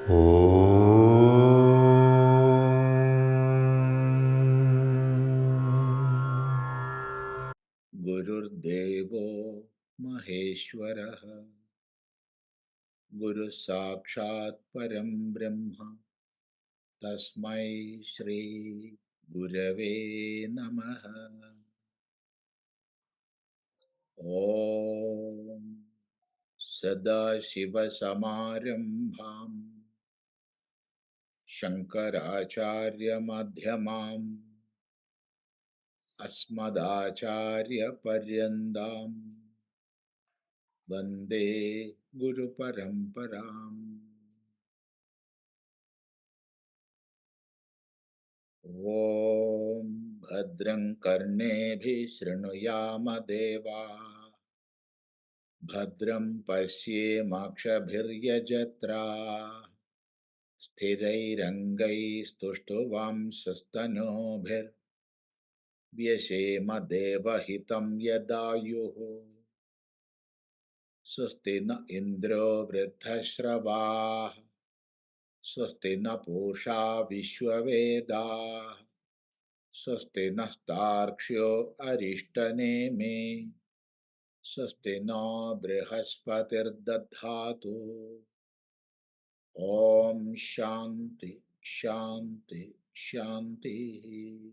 Gururdevo Maheshwaraha Guru Sakshat Param Brahma Tasmai Shri Gurave Namaha. Om Sadashiva Samarambham Shankaracharya Madhyamam Asmadacharya Paryandam Vande Guru Paramparam. Om Bhadram Karnebhi Srinuyama Deva Bhadram Pashyemakshabhiryajatra Sthirairangai Stushtuvam Sastanobhir Vyashema Devahitam Yadayuhu Swasti na Indro Vriddhashravah Swasti na Pusha Vishwavedah Swasti nastarkshyo arishtaneme Swasti no brihaspatir dadhatu. Om Shanti Shanti Shanti.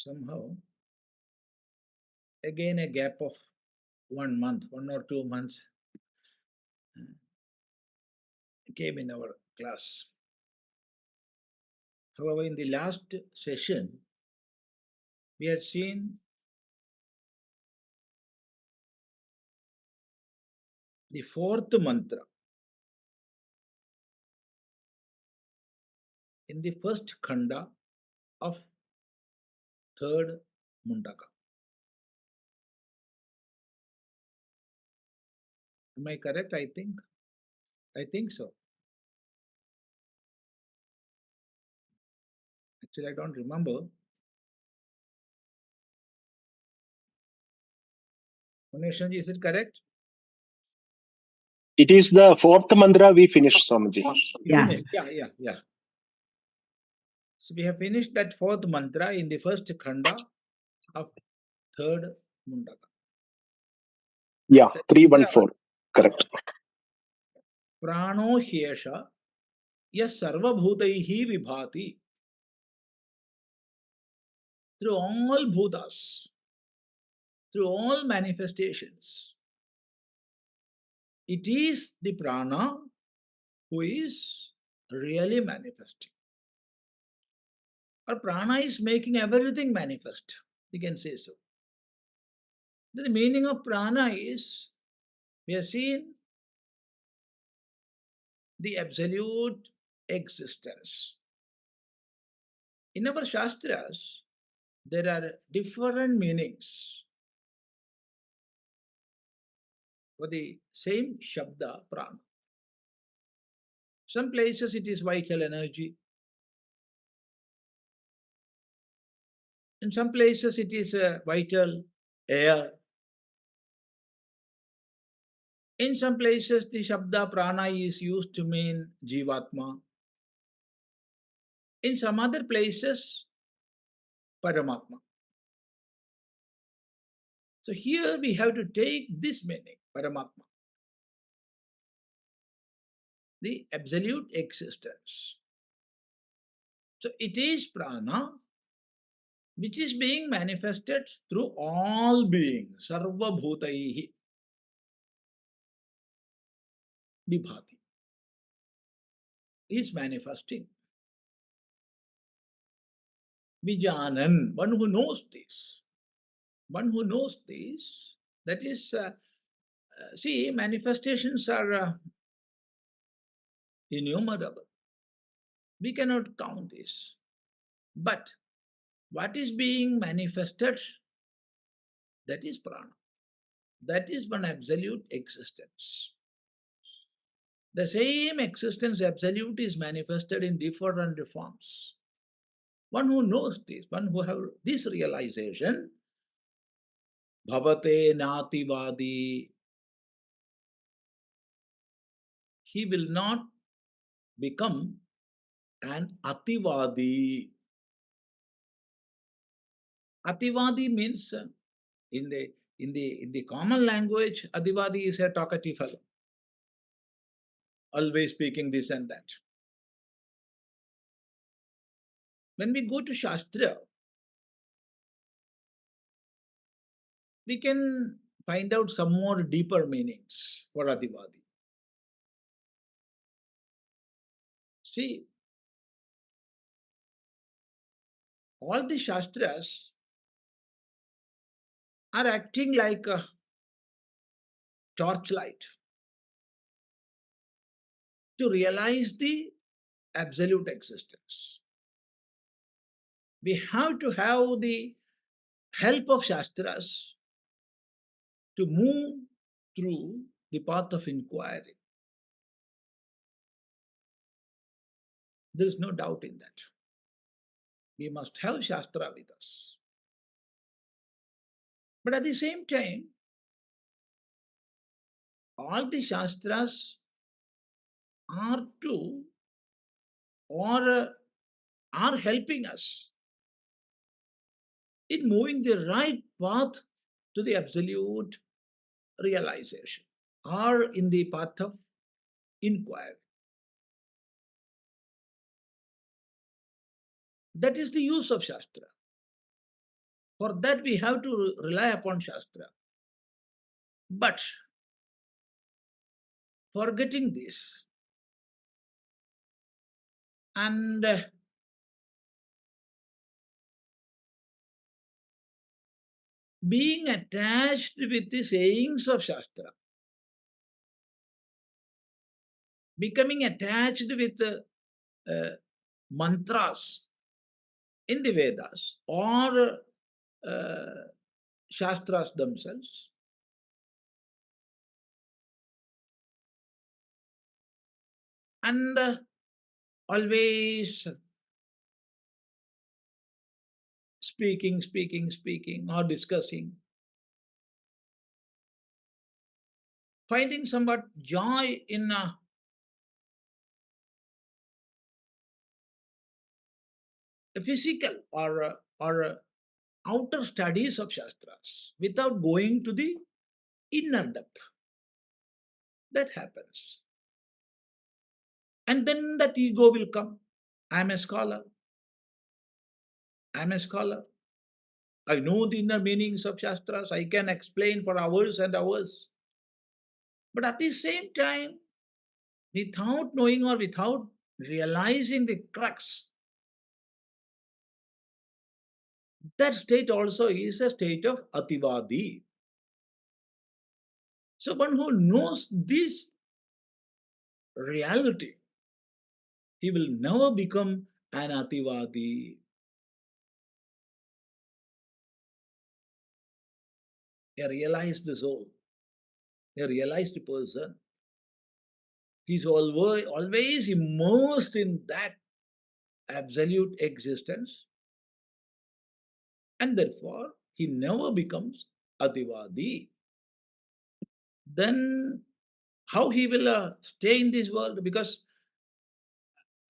Somehow, again a gap of 1 month, 1 or 2 months came in our class. However, in the last session, we had seen the fourth mantra in the first khanda of third Mundaka. Am I correct? I think so. Actually, I don't remember. Ganeshanji, is it correct? It is the fourth mantra we finished, Swamiji. Yeah. Yeah. So we have finished that fourth mantra in the first khanda of third Mundaka. Yeah, 314. Correct. Prano hyeṣa yas sarvabhutaihi vibhati. Through all bhutas, through all manifestations, it is the prana who is really manifesting. Or prana is making everything manifest, we can say so. The meaning of prana is, we have seen the absolute existence. In our Shastras, there are different meanings for the same Shabda, prana. Some places it is vital energy. In some places it is a vital air. In some places the Shabda prana is used to mean Jivatma. In some other places, Paramatma. So here we have to take this meaning, Paramatma, the absolute existence. So it is prana which is being manifested through all beings, sarva bhutaihi vibhati, is manifesting. Vijanan, one who knows this. One who knows this, that is, see, manifestations are innumerable. We cannot count this. But what is being manifested, that is prana. That is one absolute existence. The same existence, absolute, is manifested in different forms. One who knows this, one who have this realization, bhavate nativadi, he will not become an ativadi. Ativadi means in the common language, ativadi is a talkative fellow, always speaking this and that. When we go to Shastra, we can find out some more deeper meanings for ativadi. See, all the Shastras are acting like a torchlight to realize the absolute existence. We have to have the help of Shastras to move through the path of inquiry. There is no doubt in that. We must have Shastra with us. But at the same time, all the Shastras are to or are helping us in moving the right path to the absolute realization or in the path of inquiry. That is the use of Shastra. For that we have to rely upon Shastra. But forgetting this and being attached with the sayings of Shastra, becoming attached with mantras in the Vedas or Shastras themselves, and always speaking, or discussing, finding somewhat joy in physical or outer studies of Shastras without going to the inner depth. That happens. And then that ego will come. I am a scholar. I am a scholar. I know the inner meanings of Shastras. I can explain for hours and hours. But at the same time, without knowing or without realizing the crux, that state also is a state of ativadi. So one who knows this reality, he will never become an ativadi. A realized soul, a realized person. He's always immersed in that absolute existence, and therefore he never becomes ativadi. Then how he will stay in this world? Because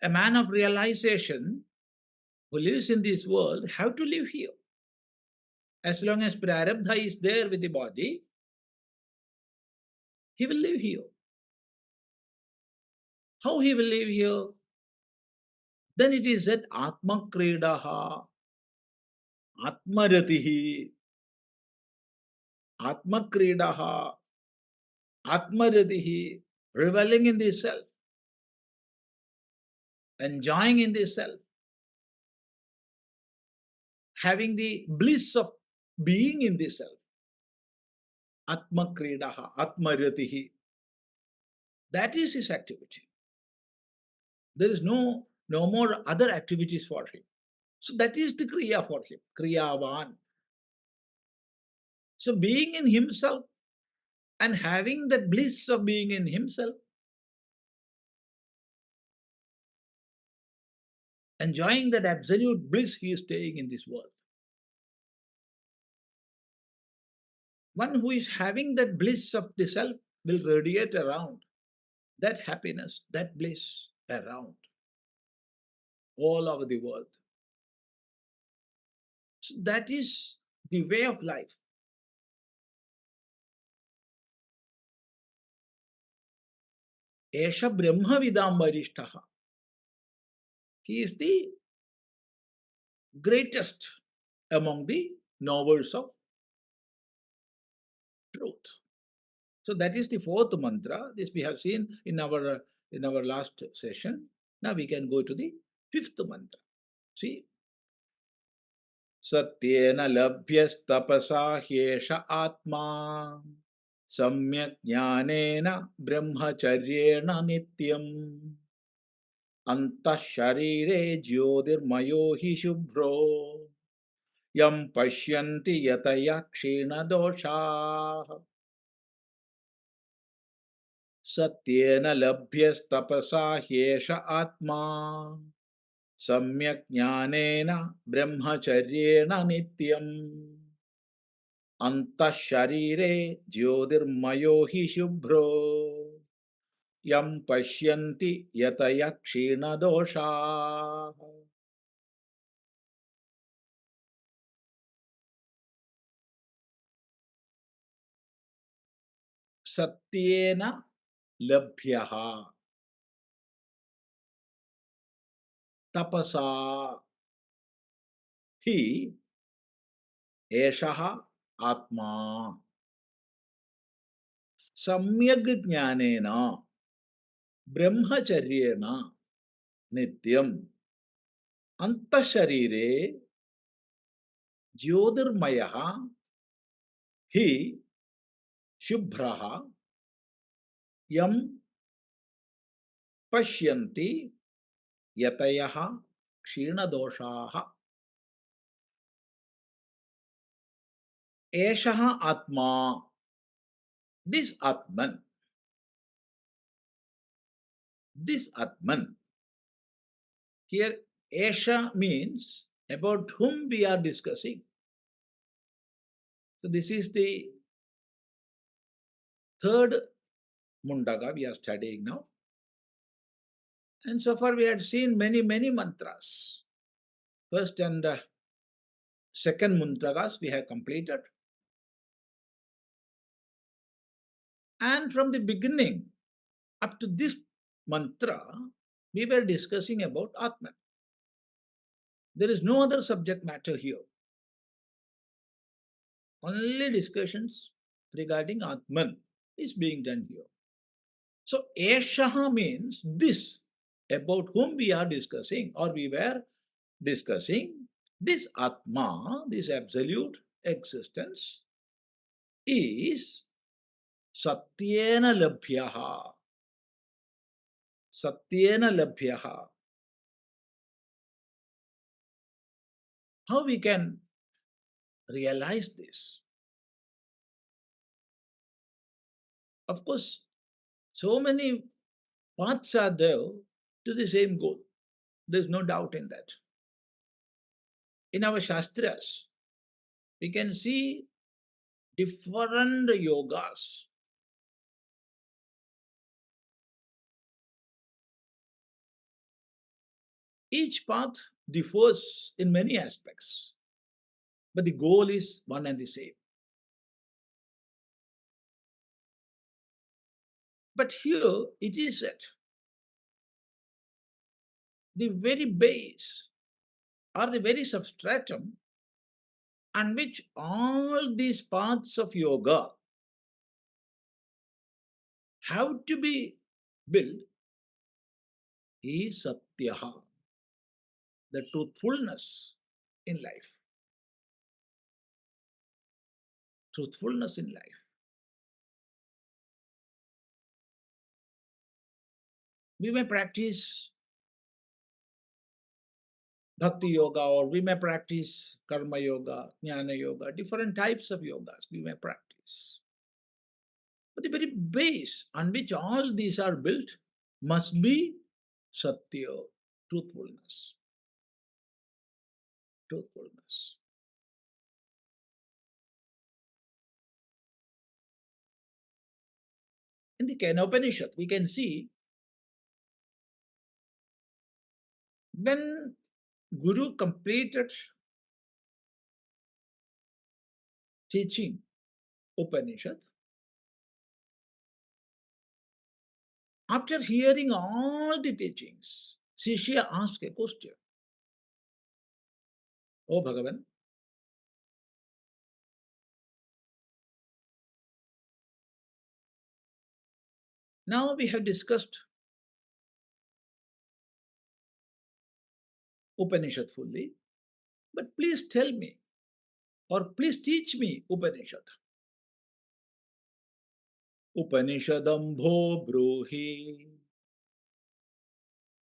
a man of realization who lives in this world have to live here. As long as prarabdha is there with the body, he will live here. How he will live here? Then it is said ātmā kredaha, ātmaratihi, ātmā kredaha, ātmaratihi, reveling in the self, enjoying in the self, having the bliss of being in the self. Ātmā kredaha, ātmaratihi. That is his activity. There is no no more other activities for him. So that is the kriya for him, kriyavan. So being in himself and having that bliss of being in himself, enjoying that absolute bliss he is staying in this world. One who is having that bliss of the self will radiate around that happiness, that bliss around all over the world. So that is the way of life. Esha Brahma Vidam Varishtaha. He is the greatest among the knowers of truth. So that is the fourth mantra. This we have seen in our last session. Now we can go to the fifth mantra. See, satyena labhyastapasā hyeṣa ātmā samyagjñānena brahmacaryeṇa nityam antaḥśarīre jyotirmayo śubhro yam paśyanti yatayaḥ kṣīṇadoṣāḥ. satyena labhyastapasā hyeṣa ātmā samyagjñānena brahmacaryeṇa nityam antaḥśarīre jyotirmayo śubhro yam paśyanti yatayaḥ kṣīṇadoṣāḥ. satyena labhyah tapasa hi eṣah ātmā samyagjñānena brahmacaryeṇa nityam antaḥśarīre jyotirmayah hi śubhrah yam paśyanti yatayaḥ kṣīṇadoṣāḥ. Eṣah ātmā, this Atman, here Esha means about whom we are discussing. So this is the third Mundaka we are studying now. And so far we had seen many mantras. First and second Mundakas we have completed. And from the beginning up to this mantra, we were discussing about Atman. There is no other subject matter here. Only discussions regarding Atman is being done here. So, Eshaha means this, about whom we are discussing or we were discussing. This Atma, this absolute existence, is satyena labhyah. Satyena labhyah. How we can realize this? Of course, so many paths are there to the same goal. There is no doubt in that. In our Shastras, we can see different yogas. Each path differs in many aspects, but the goal is one and the same. But here it is at the very base or the very substratum on which all these paths of yoga have to be built is satyaha, the truthfulness in life. Truthfulness in life. We may practice bhakti yoga, or we may practice karma yoga, jnana yoga, different types of yogas we may practice. But the very base on which all these are built must be satya, truthfulness. Truthfulness. In the Kṣīṇadoṣāḥ, we can see when Guru completed teaching Upanishad, after hearing all the teachings, Shishya asked a question. Oh Bhagavan, now we have discussed Upanishad fully, but please tell me, or please teach me Upanishad. Upanishadambho bruhi.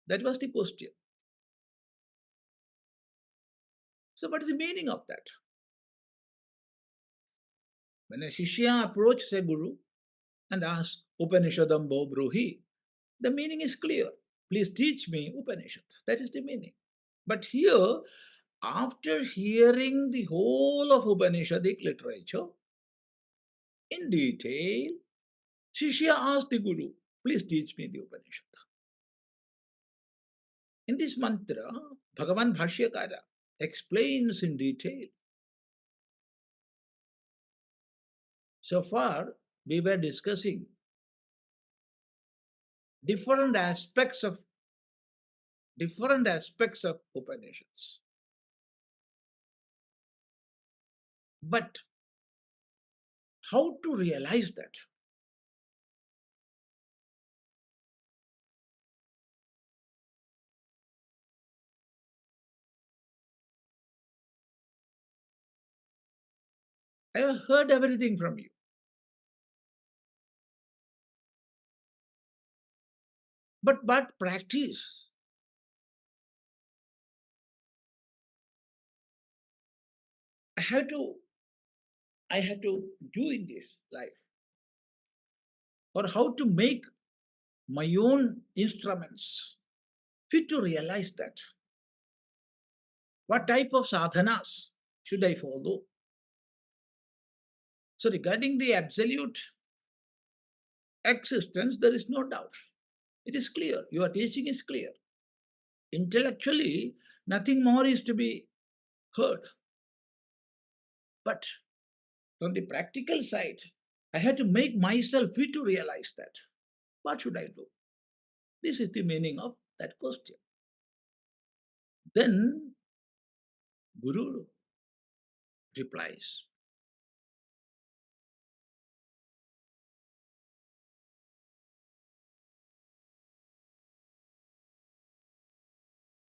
That was the question. So what is the meaning of that? When a Shishya approached a Guru and asked Upanishadambho bruhi, the meaning is clear. Please teach me Upanishad. That is the meaning. But here, after hearing the whole of Upanishadic literature in detail, Shishya asked the Guru, please teach me the Upanishad. In this mantra, Bhagavan Bhashyakara explains in detail. So far, we were discussing different aspects of Upanishads. But how to realize that? I have heard everything from you. But practice. I have to do in this life. Or how to make my own instruments fit to realize that. What type of sadhanas should I follow? So regarding the absolute existence, there is no doubt. It is clear. Your teaching is clear. Intellectually, nothing more is to be heard. But from the practical side, I had to make myself fit to realize that. What should I do? This is the meaning of that question. Then Guru replies,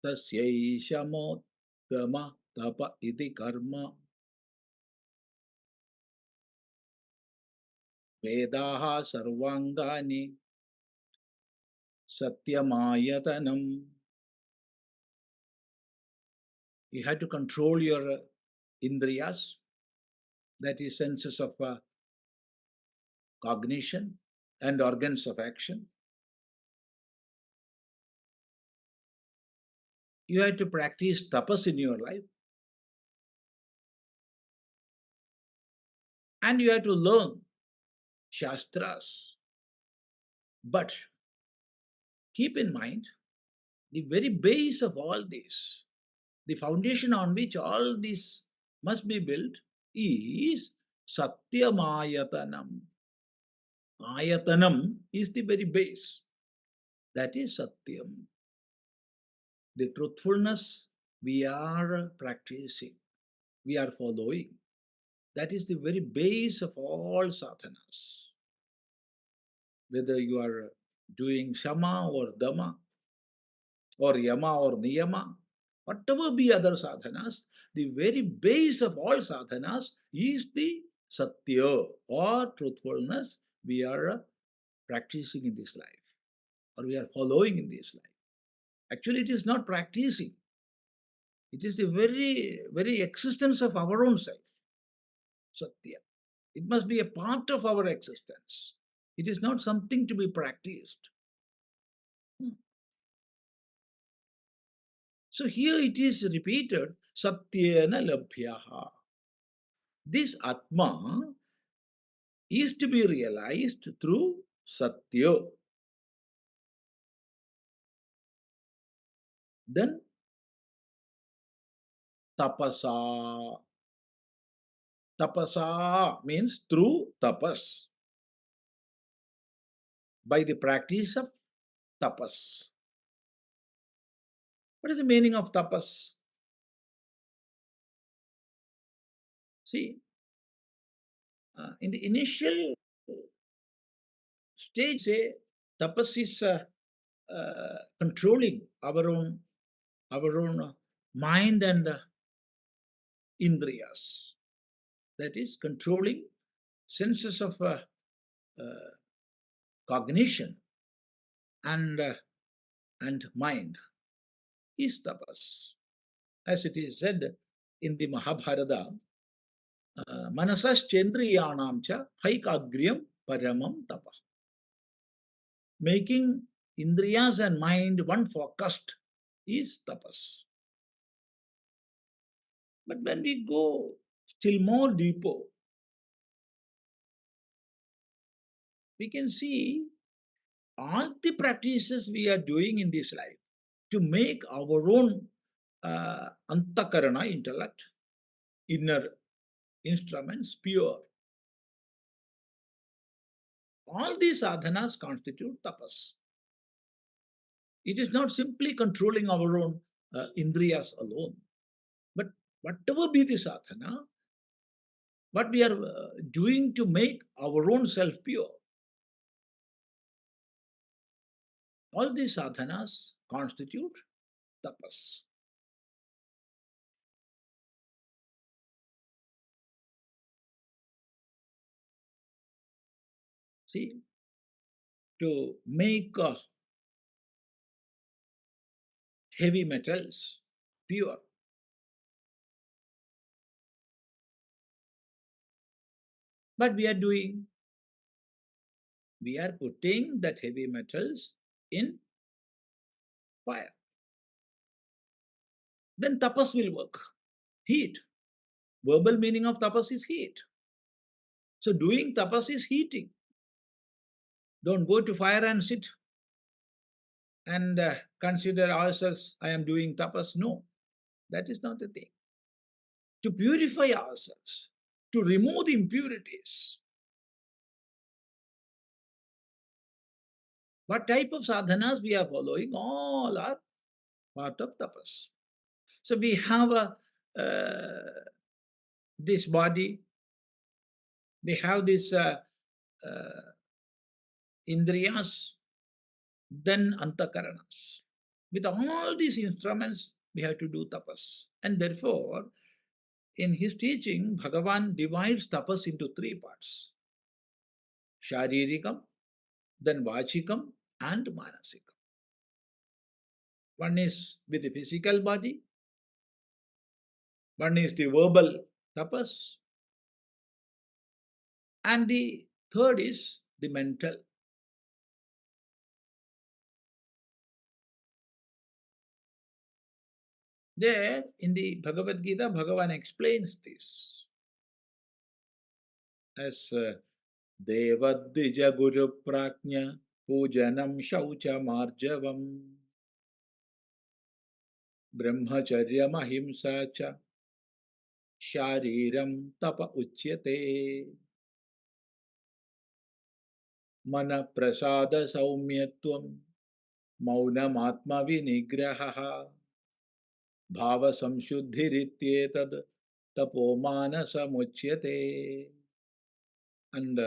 tasyaiṣa mottama tapa iti karma vedaha sarvangani satyamayatanam. You have to control your indriyas, that is senses of cognition and organs of action. You have to practice tapas in your life. And you have to learn shastras. But keep in mind, the very base of all this, the foundation on which all this must be built is satyamayatanam. Ayatanam is the very base. That is satyam. The truthfulness we are practicing, we are following. That is the very base of all sadhanas. Whether you are doing shama or dama, or yama or niyama, whatever be other sadhanas, the very base of all sadhanas is the satya or truthfulness we are practicing in this life, or we are following in this life. Actually, it is not practicing. It is the very, very existence of our own self, satya. It must be a part of our existence. It is not something to be practiced. So here it is repeated, satyena labhyaha. This ātmā is to be realized through satya. Then tapasa. Tapasa means through tapas. By the practice of tapas. What is the meaning of tapas? See, in the initial stage, say, tapas is controlling our own mind and indriyas. That is controlling senses of cognition and mind is tapas. As it is said in the Mahabharata, manasaschendriyanam cha haikagryam paramam tapa. Making indriyas and mind one focused is tapas. But when we go still more deeper, we can see all the practices we are doing in this life to make our own antaḥśarīre, intellect, inner instruments pure. All these sadhanas constitute tapas. It is not simply controlling our own indriyas alone, but whatever be the sadhana, what we are doing to make our own self pure, all these sadhanas constitute tapas. See, to make heavy metals pure, but we are doing, we are putting that heavy metals in fire. Then tapas will work. Heat. Verbal meaning of tapas is heat. So doing tapas is heating. Don't go to fire and sit and consider ourselves, I am doing tapas. No, that is not the thing. To purify ourselves, to remove the impurities. What type of sadhanas we are following, all are part of tapas. So we have this body, we have this indriyas, then antaḥśaranas. With all these instruments, we have to do tapas. And therefore, in his teaching, Bhagavan divides tapas into three parts. Sharirikam, then vachikam, and manasikam. One is with the physical body, one is the verbal tapas, and the third is the mental. There, in the Bhagavad Gita, Bhagavan explains this as Devadvija Guru Prajna Pujanam Shaucha Marjavam Brahmacarya Mahimsa Cha Shariram Tapa Uchyate Mana Prasada Saumyatvam Maunam Atma Vinigraha Bhava Samshuddhirityetad Tapomana Samuchyate. And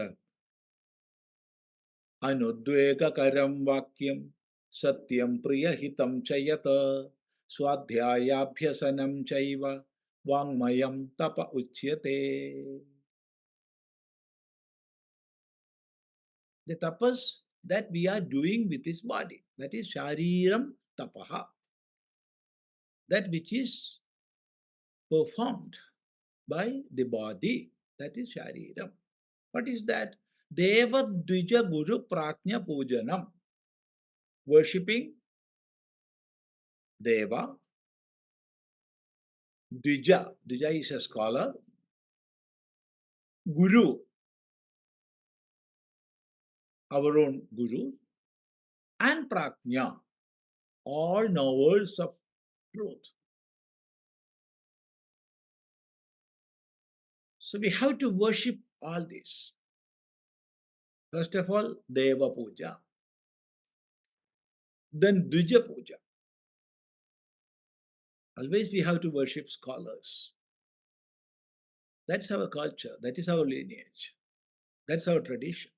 Anudvegakaram Vakyam Satyam Priyahitam Chayata Swadhyayabhyasanam Chaiva Vangmayam Tapa Uchyate. The tapas that we are doing with this body, that is Shariram Tapaha. That which is performed by the body, that is shariram. What is that? Deva Dvija Guru Praknya Pujanam. Worshipping Deva, Dvija. Dvija is a scholar. Guru, our own Guru. And Praknya, all knowers of truth. So we have to worship all this. First of all, Deva Puja. Then Dvija Puja. Always we have to worship scholars. That's our culture. That is our lineage. That's our tradition.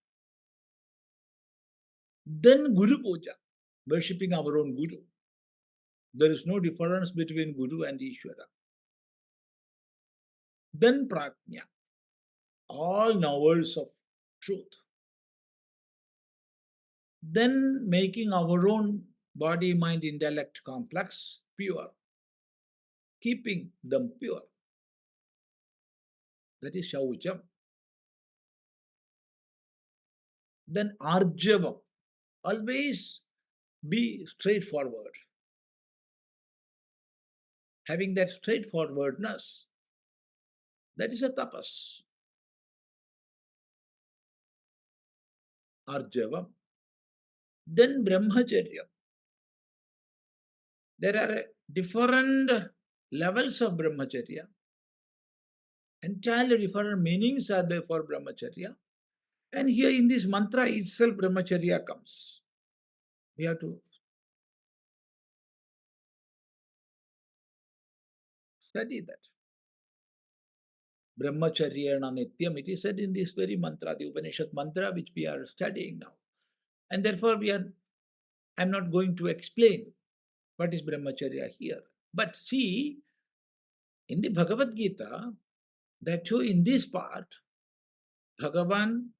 Then Guru Puja, worshipping our own Guru. There is no difference between Guru and Ishvara. Then Praknya, all knowers of truth. Then making our own body, mind, intellect complex pure, keeping them pure. That is Shaucham. Then Arjavam, always be straightforward. Having that straightforwardness, that is a tapas. Arjavam. Then Brahmacharya. There are different levels of Brahmacharya. Entirely different meanings are there for Brahmacharya. And here in this mantra itself, Brahmacharya comes. We have to study that. Brahmacaryeṇa nityam, it is said in this very mantra, the Upanishad mantra which we are studying now. And therefore I'm not going to explain what is Brahmacharya here. But see, in the Bhagavad Gita, that too in this part, Bhagavan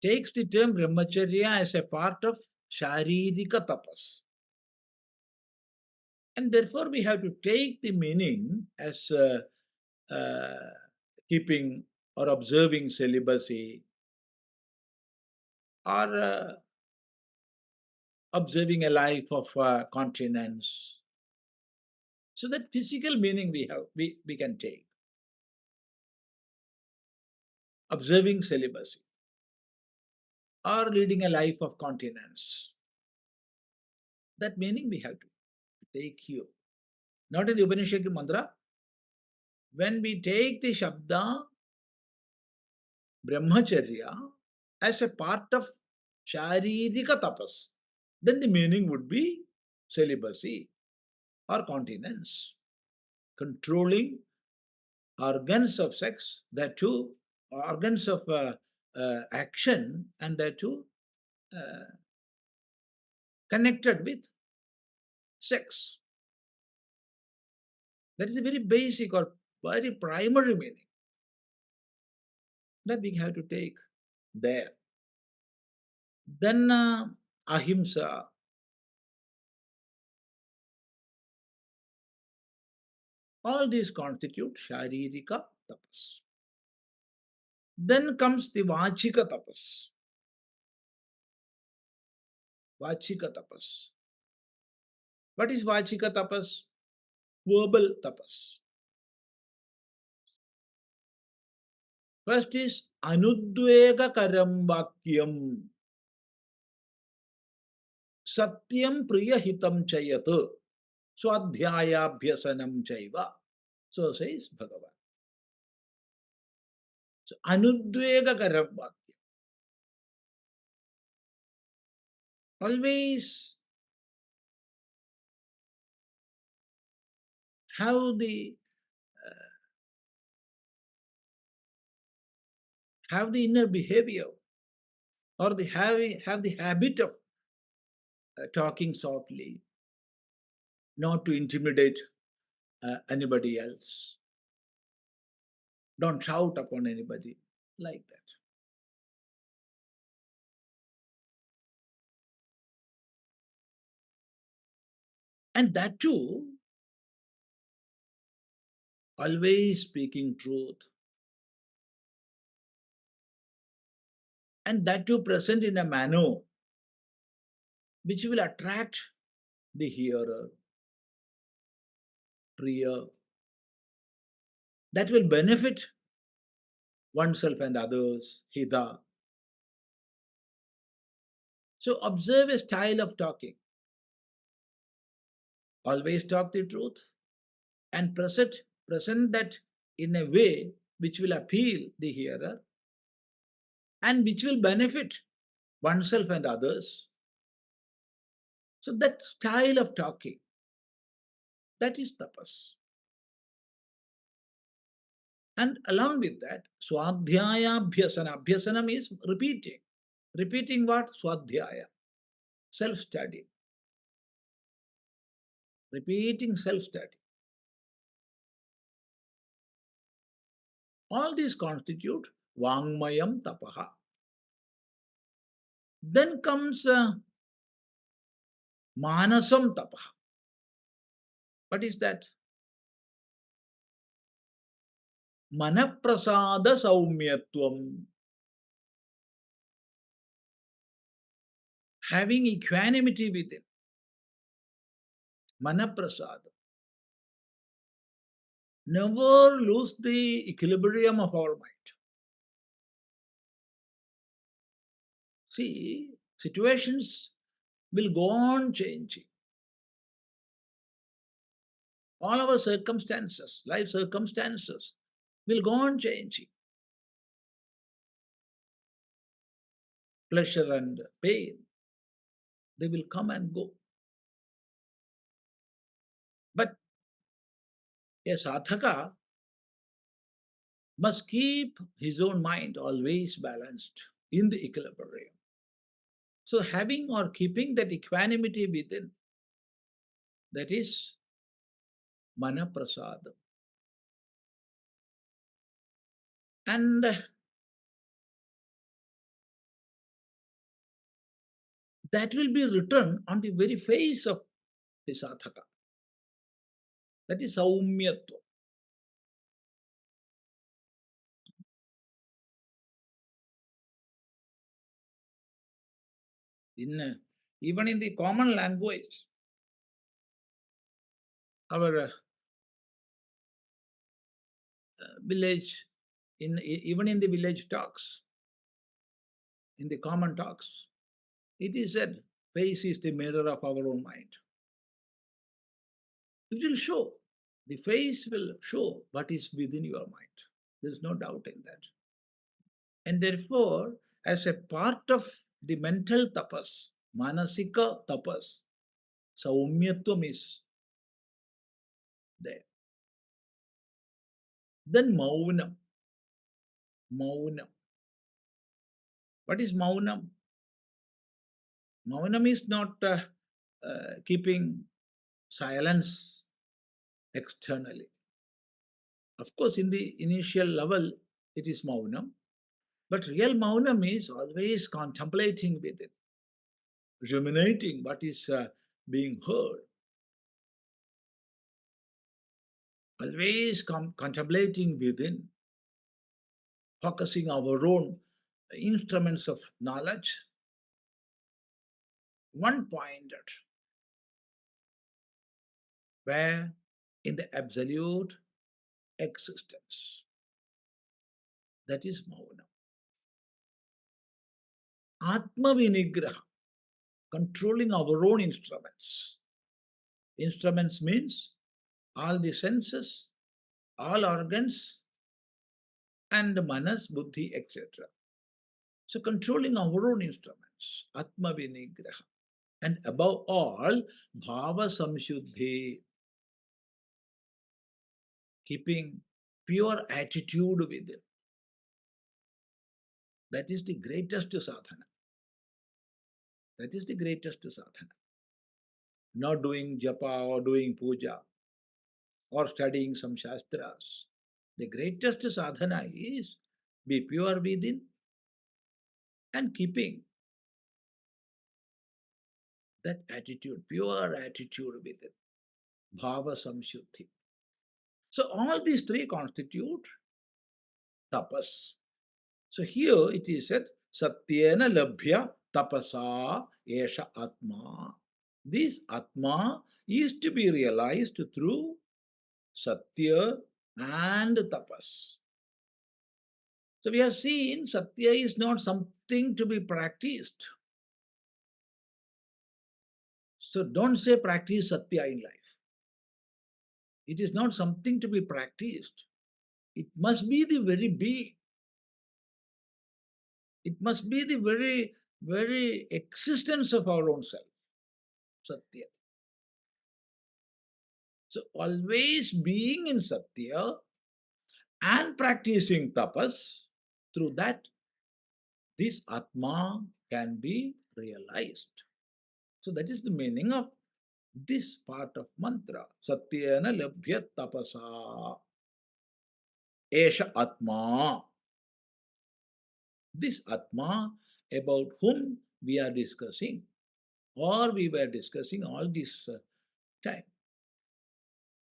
takes the term Brahmacharya as a part of Sharirika tapas. And therefore we have to take the meaning as keeping or observing celibacy or observing a life of continence. So that physical meaning we can take. Observing celibacy or leading a life of continence. That meaning we have to take here. Not in the Upanishad mantra. When we take the Shabda Brahmacharya as a part of Sharirika tapas, then the meaning would be celibacy or continence. Controlling organs of sex, that too, organs of action, and that too connected with sex. That is a very basic or very primary meaning that we have to take there. Then ahimsa. All these constitute Sharirika tapas. Then comes the Vachika tapas. Vachika tapas. What is Vachika tapas? Verbal tapas. First is Anudvega karam vakyam. Satyam priya hitam chayat. Swadhyayabhyasanam chaiva. So says Bhagavan. So Anudvega karam vakyam. Always have the inner behavior or have the habit of talking softly, not to intimidate anybody else. Don't shout upon anybody like that. And that too, always speaking truth, and that too present in a manner which will attract the hearer, priya, that will benefit oneself and others, hita. So observe a style of talking. Always talk the truth and present that in a way which will appeal the hearer and which will benefit oneself and others. So that style of talking, that is tapas. And along with that, swadhyaya abhyasana. Abhyasanam is repeating. Repeating what? Swadhyaya. Self-study. Repeating self-study. All these constitute vangmayam tapaha. Then comes manasam tapaha. What is that? Manaprasada saumyatvam. Having equanimity within. Manaprasada. Never lose the equilibrium of our mind. See, situations will go on changing. All our circumstances, life circumstances, will go on changing. Pleasure and pain, they will come and go. But a sadhaka must keep his own mind always balanced in the equilibrium. So having or keeping that equanimity within, that is manaprasada. And that will be written on the very face of the sadhaka. That is saumyatva. Even in the common language, our village, even in the village talks, in the common talks, it is said, face is the mirror of our own mind. It will show. The face will show what is within your mind. There is no doubt in that. And therefore, as a part of the mental tapas, manasika tapas, saumyatvam is there. Then maunam. Maunam. What is maunam? Maunam is not keeping silence externally. Of course, in the initial level, it is maunam. But real maunam is always contemplating within, ruminating what is being heard. Always contemplating within, focusing our own instruments of knowledge, one-pointed, where in the absolute existence. That is mauna. Ātmā vinigraha, controlling our own instruments. Instruments means all the senses, all organs, and manas, buddhi, etc. So controlling our own instruments, ātmā vinigraha. And above all, bhava samshuddhi, keeping pure attitude within. That is the greatest sadhana. That is the greatest sadhana. Not doing japa or doing puja or studying some shastras. The greatest sadhana is be pure within and keeping that attitude, pure attitude within. Bhava samshuddhi. So all these three constitute tapas. So here it is said, satyena labhya tapasa yesha atma. This atma is to be realized through satya and tapas. So we have seen satya is not something to be practiced. So don't say practice satya in life. It is not something to be practiced. It must be the very being. It must be the very existence of our own self, satya. So always being in satya and practicing tapas, through that, this atma can be realized. So that is the meaning of this part of mantra. Satyena labhyat tapasa esha atma. This atma about whom we are discussing, or we were discussing all this time.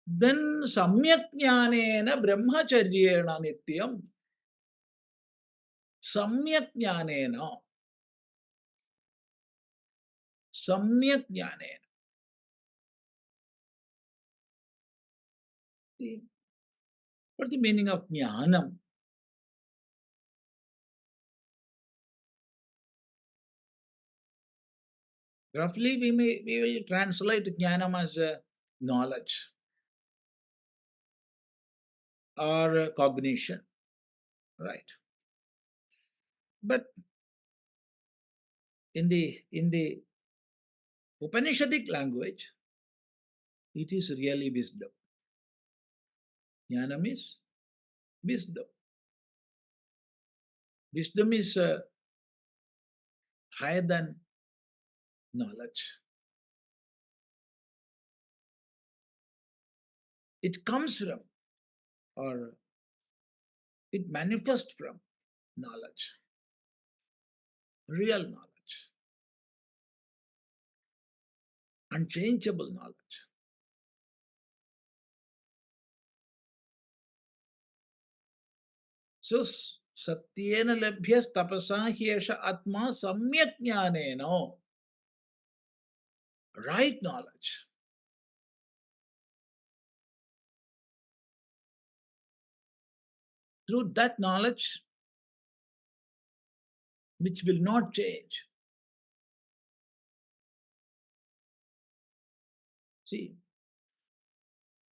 Then samyagjñānena brahmacaryeṇa nityam. Samyagjñānena. Samyagjñānena. What's the meaning of jnanam? Roughly, we will translate jnanam as knowledge or cognition, right? But in the Upanishadic language, it is really wisdom. Jnanam is wisdom. Wisdom is higher than knowledge. It comes from, or it manifests from knowledge, real knowledge, unchangeable knowledge. So, satyena labhyastapasā hyeṣa ātmā samyagjñānena. Right knowledge. Through that knowledge, which will not change. See,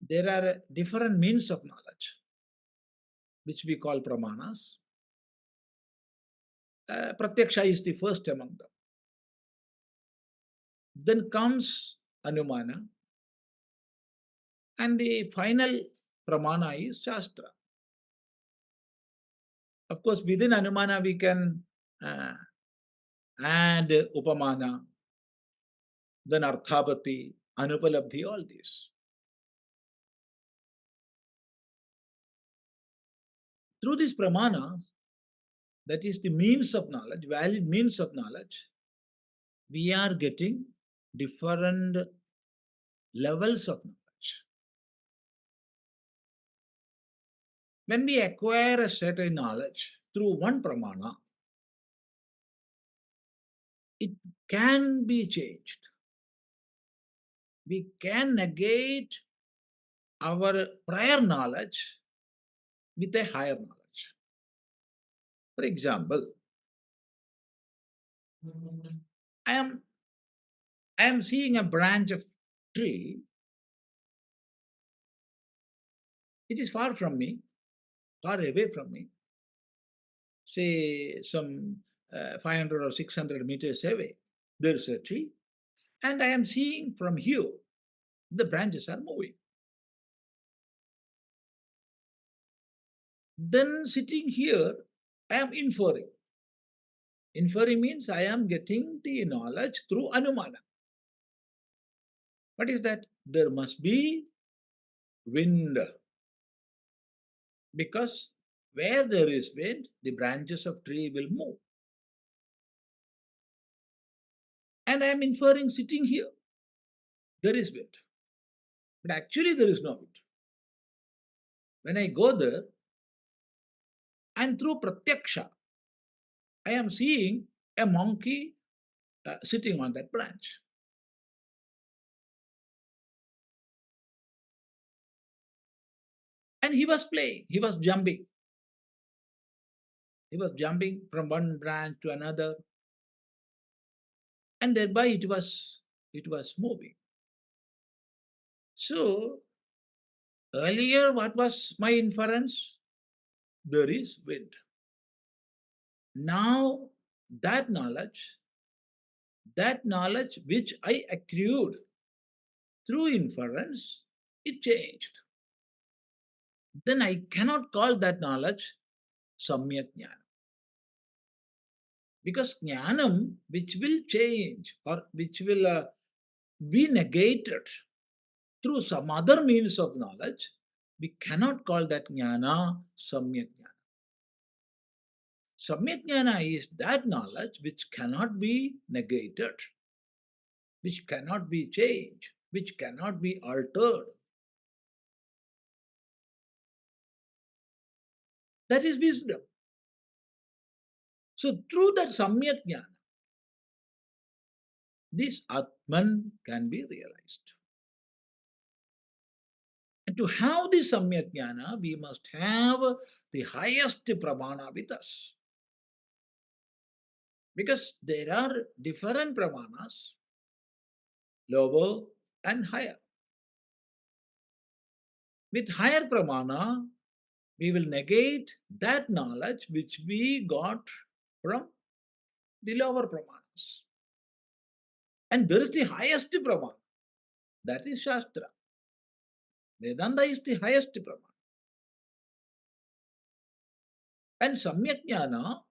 there are different means of knowledge, which we call pramanas. Pratyaksha is the first among them. Then comes anumana, and the final pramana is shastra. Of course, within anumana we can add upamana, then arthapati, anupalabdhi, all these. Through these pramanas, that is the means of knowledge, valid means of knowledge, we are getting different levels of knowledge. When we acquire a certain knowledge through one pramana, it can be changed. We can negate our prior knowledge with a higher knowledge. For example, I am seeing a branch of tree. It is far from me, far away from me, say some 500 or 600 meters away. There is a tree, and I am seeing from here the branches are moving. Then sitting here, I am inferring. Inferring means I am getting the knowledge through anumana. What is that? There must be wind. Because where there is wind, the branches of tree will move. And I am inferring sitting here, there is wind. But actually there is no wind. When I go there, and through pratyaksha, I am seeing a monkey sitting on that branch. And he was playing, he was jumping. He was jumping from one branch to another, and thereby it was moving. So earlier, what was my inference? There is wind. Now that knowledge which I accrued through inference, it changed. Then I cannot call that knowledge samyagjñāna. Because jnanam, which will change or which will be negated through some other means of knowledge, we cannot call that jnana samyagjñāna. Samyagjñāna is that knowledge which cannot be negated, which cannot be changed, which cannot be altered. That is wisdom. So through that samyagjñāna, this Atman can be realized. And to have this samyagjñāna, we must have the highest pramana with us. Because there are different pramanas, lower and higher. With higher pramana, we will negate that knowledge which we got from the lower pramanas. And there is the highest pramana, that is Shastra. Vedanta is the highest pramana. And samyagjñāna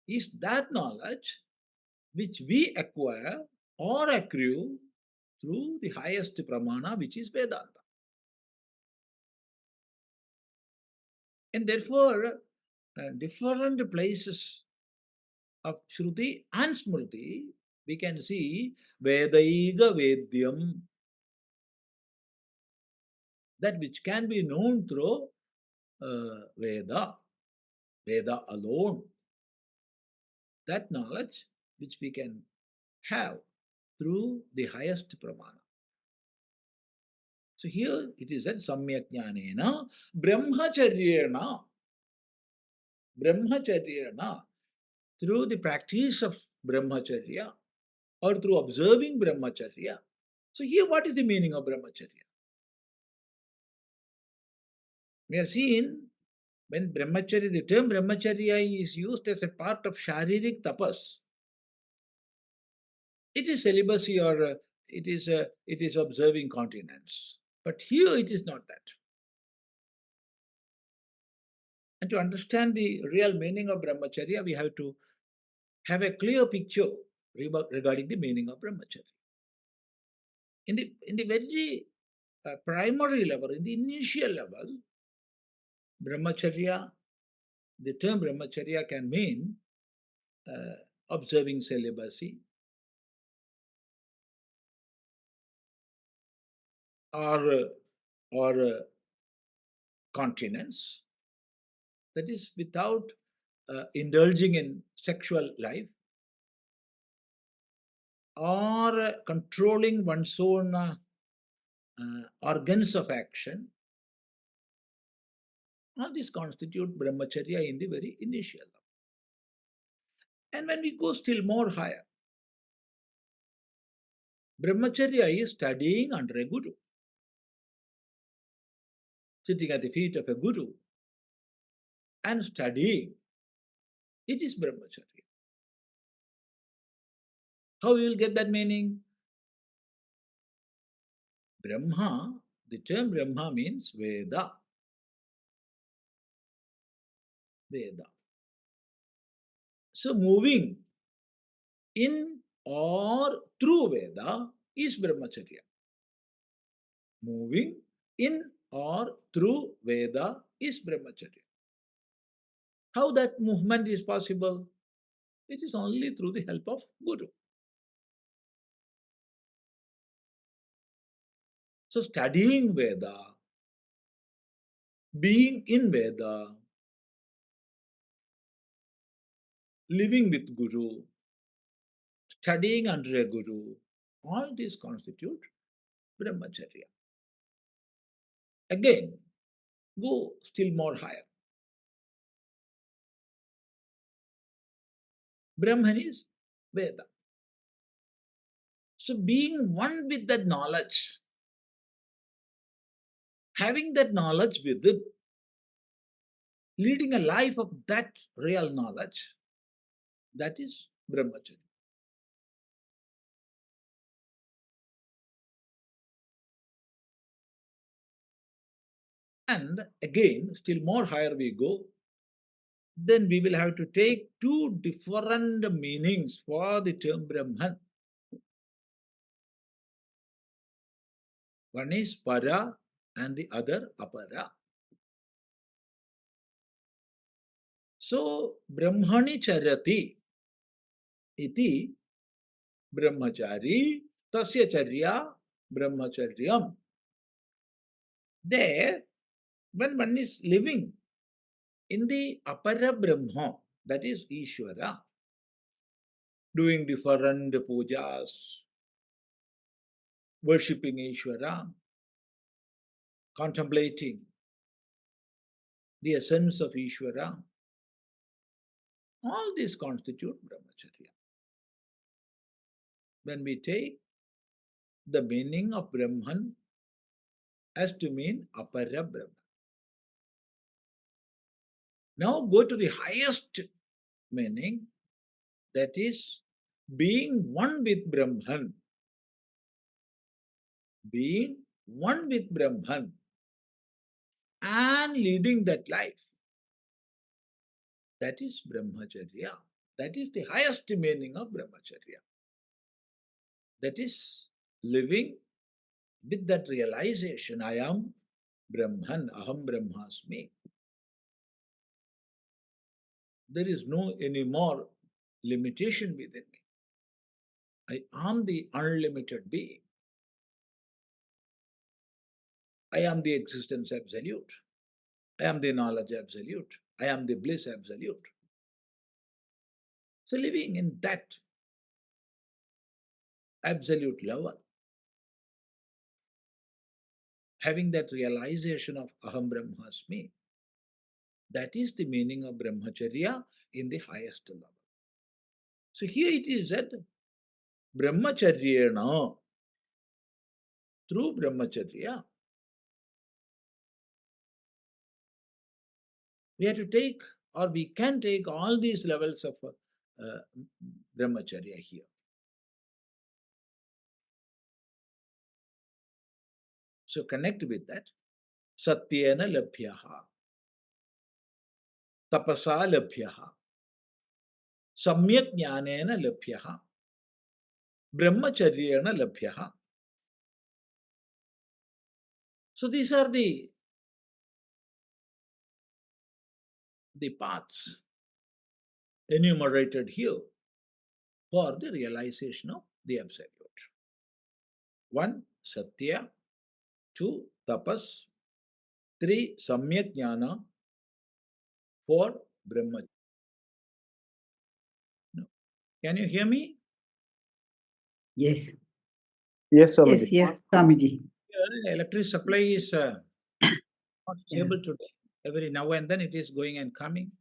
is that knowledge which we acquire or accrue through the highest pramana, which is Vedanta. And therefore, different places of Shruti and Smriti, we can see Vedaiga Vedyam, that which can be known through Veda, Veda alone. That knowledge which we can have through the highest pramana. So here it is said samyagjñānena brahmacaryeṇa, through the practice of brahmacharya or through observing brahmacharya. So here what is the meaning of brahmacharya? We have seen when brahmacharya, the term brahmacharya is used as a part of sharirik tapas. It is celibacy or it is observing continence. But here it is not that. And to understand the real meaning of brahmacharya, we have to have a clear picture regarding the meaning of brahmacharya. In the very primary level, in the initial level, brahmacharya, the term brahmacharya can mean observing celibacy or continence, that is without indulging in sexual life or controlling one's own organs of action. All these constitute brahmacharya in the very initial level. And when we go still more higher, brahmacharya is studying under a guru, sitting at the feet of a guru and studying. It is brahmacharya. How we will get that meaning? Brahma, the term Brahma means Veda. Veda. So moving in or through Veda is brahmacharya. Moving in or through Veda is brahmacharya. How that movement is possible? It is only through the help of Guru. So studying Veda being in Veda, living with Guru, studying under a Guru, all these constitute brahmacharya. Again, go still more higher. Brahman is Veda. So being one with that knowledge, having that knowledge with it, leading a life of that real knowledge, that is brahmacharya. And again, still more higher we go, then we will have to take two different meanings for the term Brahman. One is para and the other apara. So, Brahmani charyati iti brahmachari tasya charya brahmacharyam. There, when one is living in the apara Brahma, that is Ishvara, doing different pujas, worshipping Ishvara, contemplating the essence of Ishvara, all these constitute brahmacharya. When we take the meaning of Brahman as to mean apara Brahman. Now go to the highest meaning, that is being one with Brahman. Being one with Brahman and leading that life. That is brahmacharya. That is the highest meaning of brahmacharya. That is living with that realization, I am Brahman, aham brahmasmi. There is no any more limitation within me. I am the unlimited being. I am the existence absolute. I am the knowledge absolute. I am the bliss absolute. So living in that absolute level, having that realization of aham brahmasmi, that is the meaning of brahmacharya in the highest level. So here it is that brahmacaryeṇa, through brahmacharya, we have to take, or we can take all these levels of brahmacharya here. So connect with that. Satyena labhyaḥ, tapasā labhyaḥ, samyagjñānena labhyaḥ, brahmacaryena labhyaḥ. So these are the paths enumerated here for the realization of the absolute. 1. Satya. 2. Tapas. 3. Samyagjñāna. 4. Brahma. No. Can you hear me? Yes. Yes, Swamiji. Yes, Swamiji. Here, electric supply is not stable today. Every now and then it is going and coming.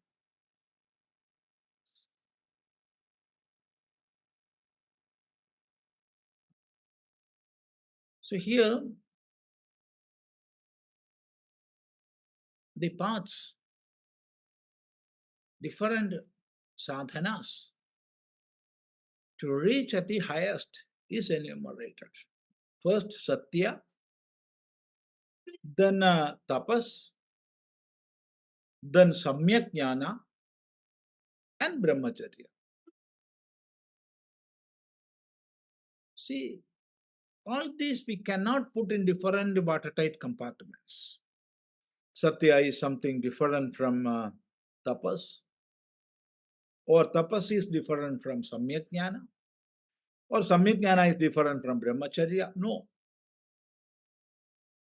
So here, the paths, different sadhanas to reach at the highest is enumerated. First Satya, then Tapas, then Samyagjñāna, and Brahmacharya. See, all these we cannot put in different watertight compartments. Satya is something different from Tapas, or Tapas is different from Samyagjñāna, or Samyagjñāna is different from Brahmacharya. No.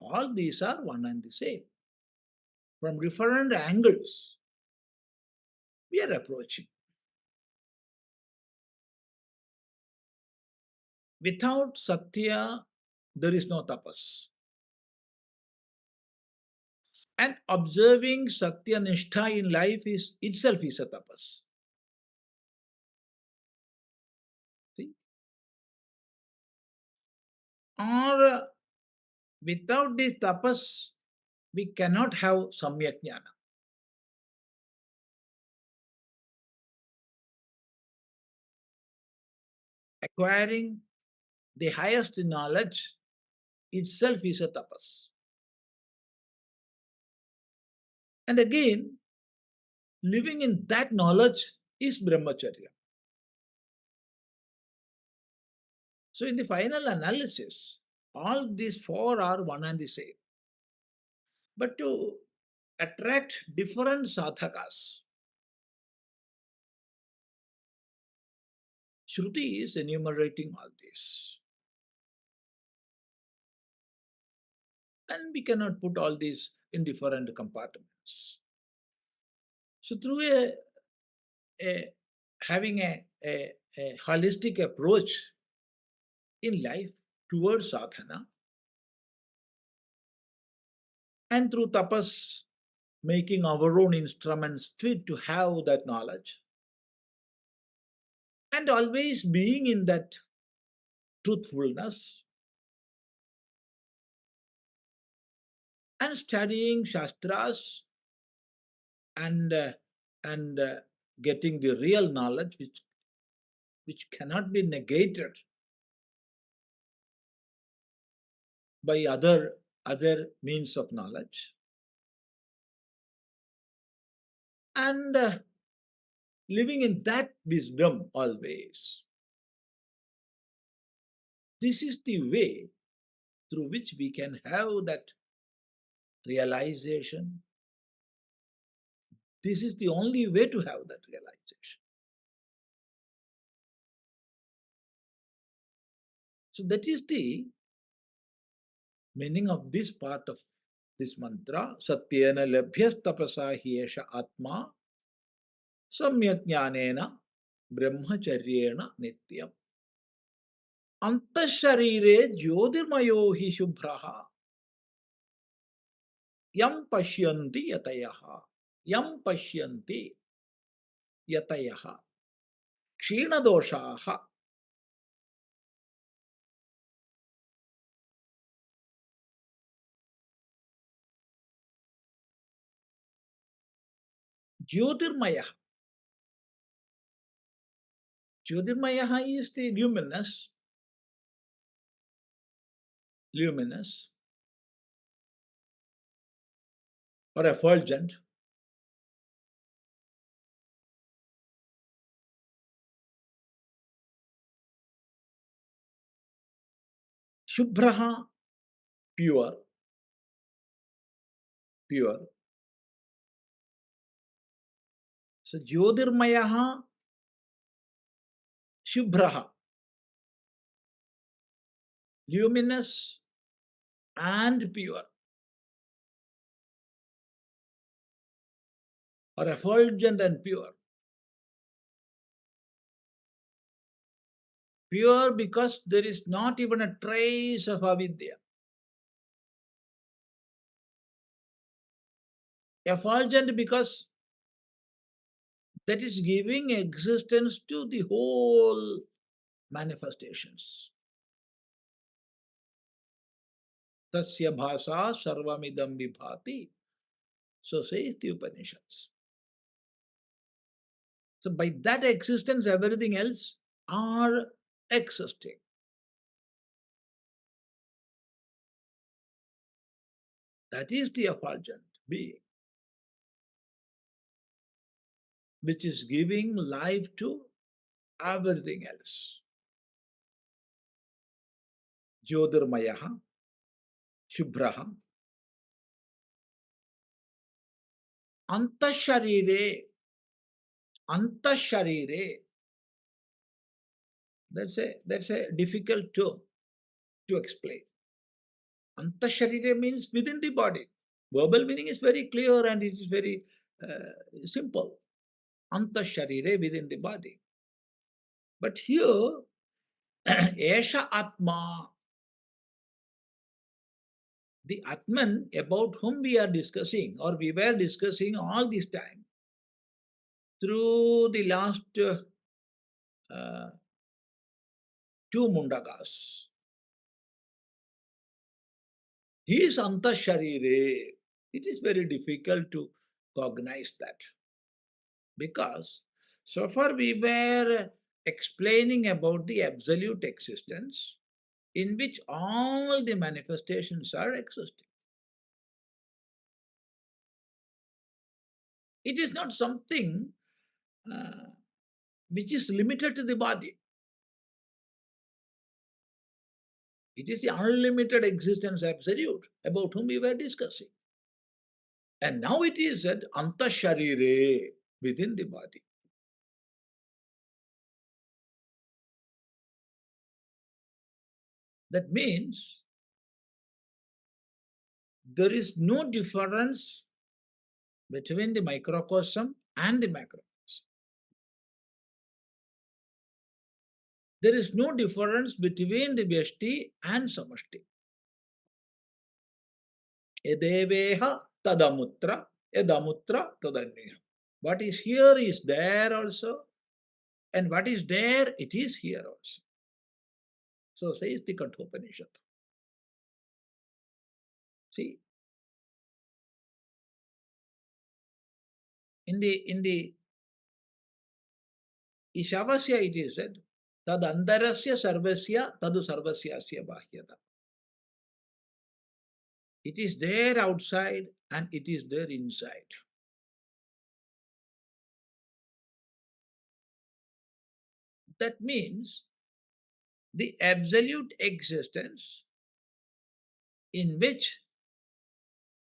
All these are one and the same. from different angles we are approaching. Without satya, there is no tapas. And observing satya nishtha in life is itself is a tapas. See? Or without this tapas, we cannot have samyagjñāna. Acquiring the highest knowledge itself is a tapas. And again, living in that knowledge is brahmacharya. So in the final analysis, all these four are one and the same. But to attract different sadhakas, Shruti is enumerating all this. And we cannot put all these in different compartments. So through having a holistic approach in life towards sadhana, and through tapas, making our own instruments fit to have that knowledge, and always being in that truthfulness, and studying shastras and getting the real knowledge which cannot be negated by other means of knowledge, and living in that wisdom always. This is the way through which we can have that realization. This is the only way to have that realization. So that is the meaning of this part of this mantra. Satyena labhyastapasā hyeṣa ātmā samyagjñānena brahmacaryeṇa nityam. Antaḥśarīre jyotirmayo śubhro yam paśyanti yatayaḥ. Yam paśyanti yatayaḥ. kṣīṇadoṣāḥ. Jyotirmayo. Jyotirmayo is the luminous or effulgent. Śubhro, pure. So jyotirmayo, śubhro, luminous and pure, or effulgent and pure. Pure because there is not even a trace of avidya. Effulgent because that is giving existence to the whole manifestations. Tasya bhasa sarvamidam vibhati. So says the Upanishads. So by that existence, everything else are existing. That is the effulgent being, which is giving life to everything else. Jyotirmayaha, śubhro, antaḥśarīre. That's a difficult term to explain. Antaḥśarīre means within the body. Verbal meaning is very clear and it is very simple. Antaḥśarīre, within the body. But here, hyeṣa ātmā, the Atman about whom we are discussing or we were discussing all this time through the last two mundakas. He is antaḥśarīre. It is very difficult to cognize that because so far we were explaining about the absolute existence in which all the manifestations are existing. It is not something which is limited to the body. It is the unlimited existence absolute about whom we were discussing. And now it is at antaḥśarīre, within the body. That means there is no difference between the microcosm and the macrocosm. There is no difference between the vyashti and samashti. Edeveha tadamutra, edamutra tadanniha. What is here is there also, and what is there, it is here also. So says the Kathopanishad. See, in the Ishavasya it is said, tad antarasya sarvasya tadu sarvasyasya bahyata. It is there outside and it is there inside. That means the absolute existence in which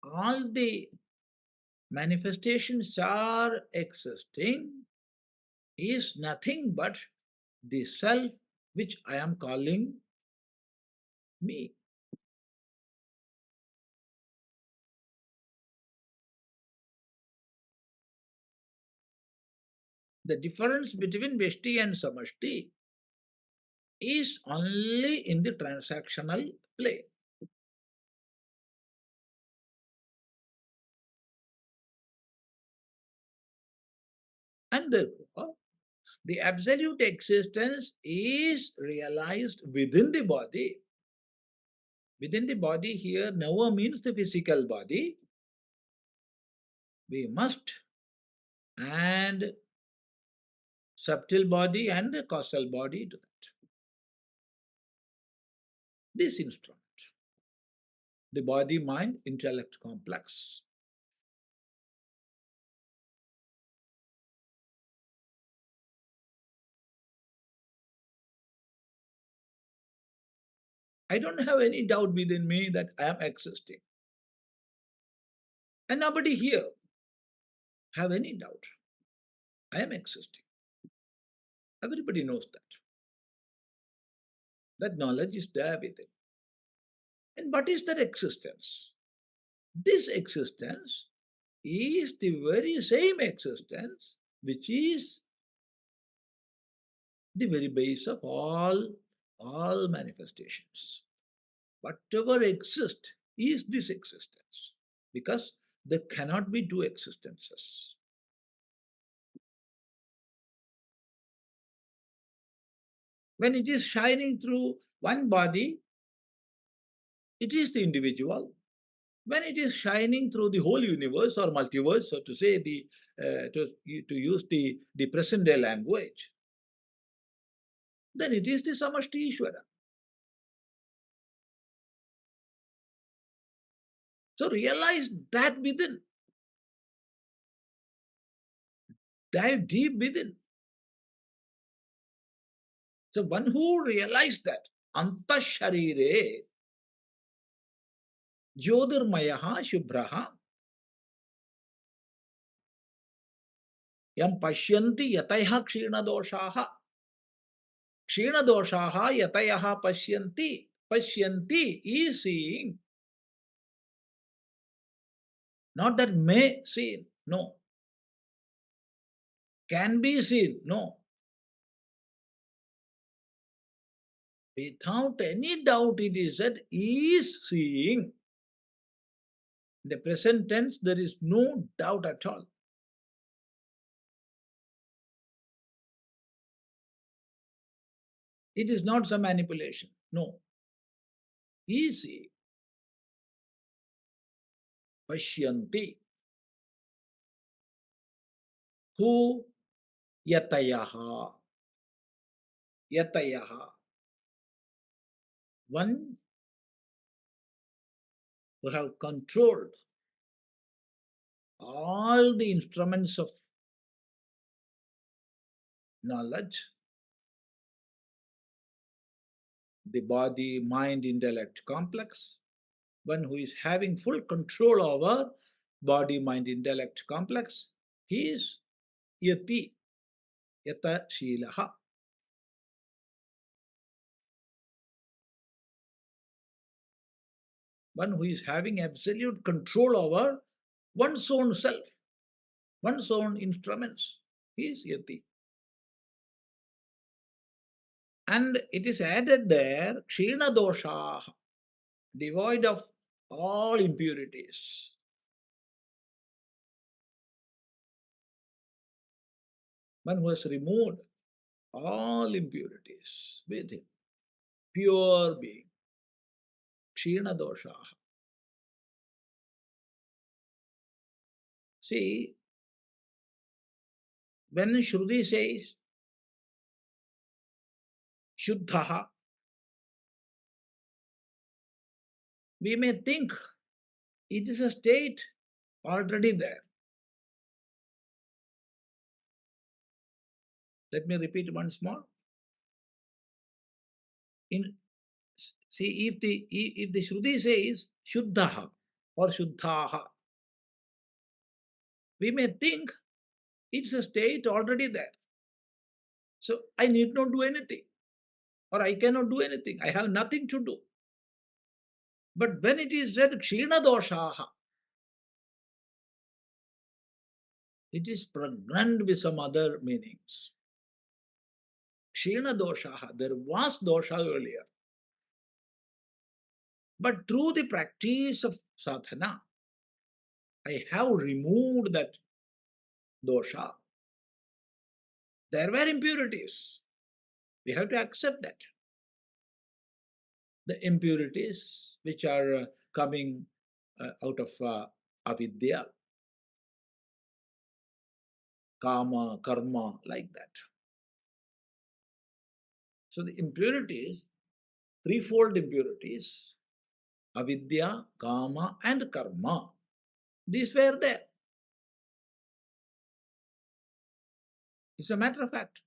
all the manifestations are existing is nothing but the self which I am calling me. The difference between Vyashti and Samashti is only in the transactional plane. And therefore, the absolute existence is realized within the body. Within the body here never means the physical body. We must add subtle body and the causal body to that. This instrument, the body-mind-intellect complex. I don't have any doubt within me that I am existing. And nobody here have any doubt. I am existing. Everybody knows that. That knowledge is there within. And what is that existence? This existence is the very same existence which is the very base of all manifestations. Whatever exists is this existence, because there cannot be two existences. When it is shining through one body, it is the individual. When it is shining through the whole universe or multiverse, so to say, to use the present day language, then it is the Samashti Ishvara. So realize that within. Dive deep within. So one who realized that, antaḥśarīre, jyotirmayo śubhro, yam paśyanti yatayaḥ kṣīṇadoṣāḥ, kṣīṇadoṣāḥ yatayaḥ paśyanti. Paśyanti is seeing. Not that may seen, no. Can be seen, no. Without any doubt it is said, is seeing. In the present tense, there is no doubt at all. It is not some manipulation, no. He is seeing. Paśyanti. Who? Yatayaḥ. Yatayaḥ. One who have controlled all the instruments of knowledge, the body, mind, intellect complex, one who is having full control over body, mind, intellect complex, he is yati, yatayaḥ. One who is having absolute control over one's own self, one's own instruments, he is yati. And it is added there, kṣīṇadoṣāḥ, devoid of all impurities. One who has removed all impurities with him, pure being, kṣīṇadoṣāḥ. See, when Shruti says śubhro, we may think it is a state already there. Let me repeat once more. See, if the Shruti says śubhro or śubhāḥ, we may think it's a state already there. So I need not do anything, or I cannot do anything. I have nothing to do. But when it is said kṣīṇadoṣāḥ, it is pregnant with some other meanings. Kṣīṇadoṣāḥ, there was dosha earlier. But through the practice of sadhana, I have removed that dosha. There were impurities. We have to accept that. The impurities which are coming out of avidya, kama, karma, like that. So the impurities, threefold impurities, avidya, kama and karma, these were there. It's a matter of fact.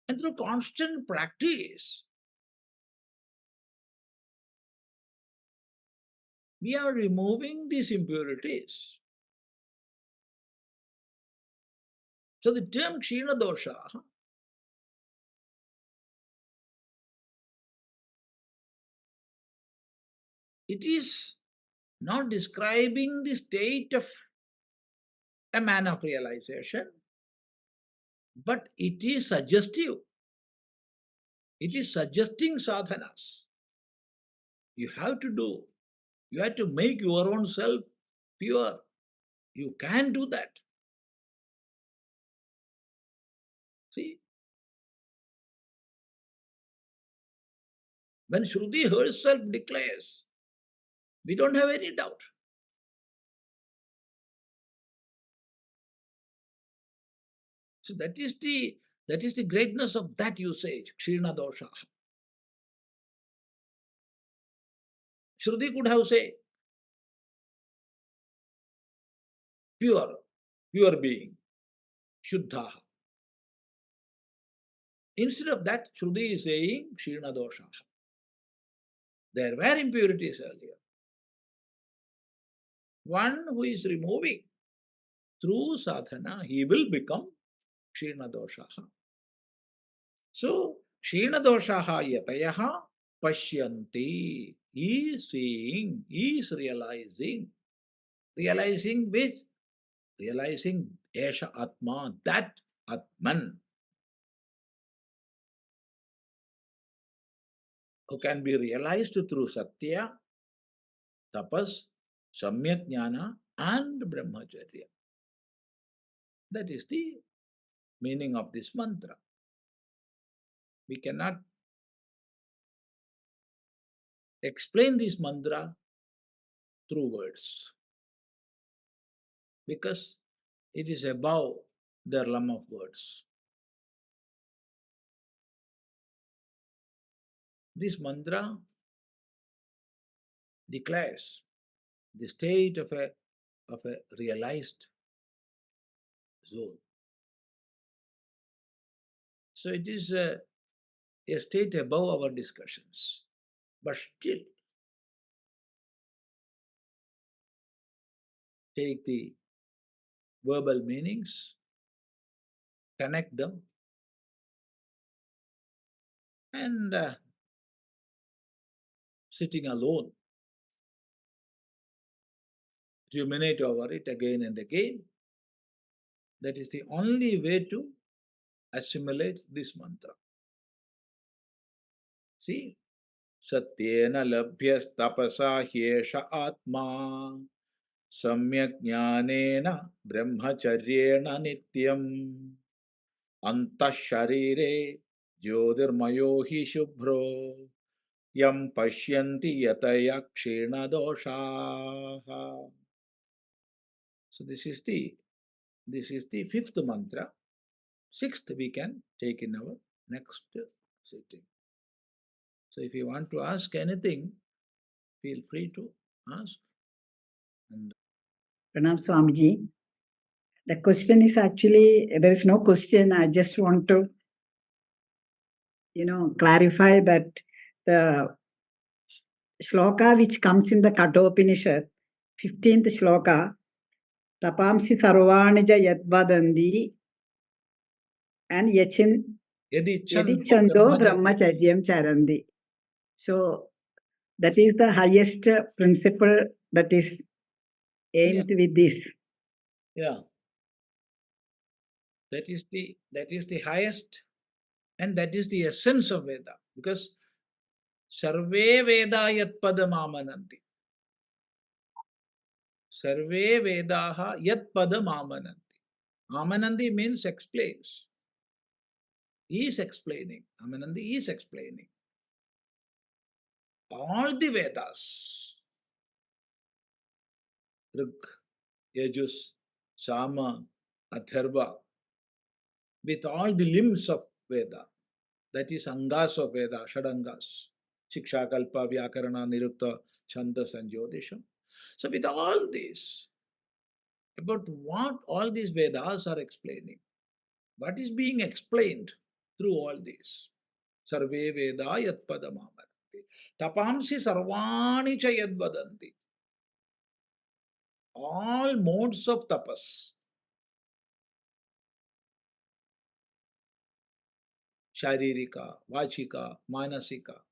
And through constant practice, we are removing these impurities. So the term kṣīṇadoṣāḥ, it is not describing the state of a man of realization, but it is suggestive. It is suggesting sadhanas. You have to do. You have to make your own self pure. You can do that. See? When Shruti herself declares, we don't have any doubt. So that is the greatness of that usage, kṣīṇadoṣāḥ. Shruti could have said, pure being, śubhro. Instead of that, Shruti is saying kṣīṇadoṣāḥ. There were impurities earlier. One who is removing through sadhana, he will become kṣīṇadoṣāḥ. So, kṣīṇadoṣāḥ yatayaḥ paśyanti. He is seeing, he is realizing. Realizing which? Realizing hyeṣa ātmā, that Atman, who can be realized through satya, tapas, samyagjñāna and brahmacharya. That is the meaning of this mantra. We cannot explain this mantra through words because it is above the realm of words. This mantra declares the state of a realized soul. So it is a state above our discussions. But still, take the verbal meanings, connect them, and sitting alone, ruminate over it again and again. That is the only way to assimilate this mantra. See, satyena labhyastapasā hyeṣa ātmā samyagjñānena brahmacaryeṇa nityam antaḥśarīre jyotirmayo śubhro yam paśyanti yatayaḥ kṣīṇadoṣāḥ. So this is the fifth mantra. Sixth we can take in our next sitting. So if you want to ask anything, feel free to ask. Pranam Swamiji. The question is actually, there is no question. I just want to, clarify that the shloka which comes in the Kṣīṇadoṣāḥ, 15th shloka, tapamsi sarvanija yadvadanti and yadichando brahmacharyam charanti. So that is the highest principle that is aimed with this. Yeah. That is the highest, and that is the essence of Veda. Because sarve Veda yatpadam āmananti. Sarve Vedaha yatpadam āmananti. Āmananti means explains. He is explaining. Āmananti is explaining. All the Vedas, Rig, Yajus, Sama, Atharva, with all the limbs of Veda, that is angas of Veda, Shadangas, Shiksha, Kalpa, Vyakarana, Nirukta, Chandas and Jyotisham. So with all this, about what all these Vedas are explaining, what is being explained through all this? Sarve Veda yatpadam āmananti. Tapamsi sarvāni ca yadvadanti. All modes of tapas. Sharirika, Vachika, Manasika.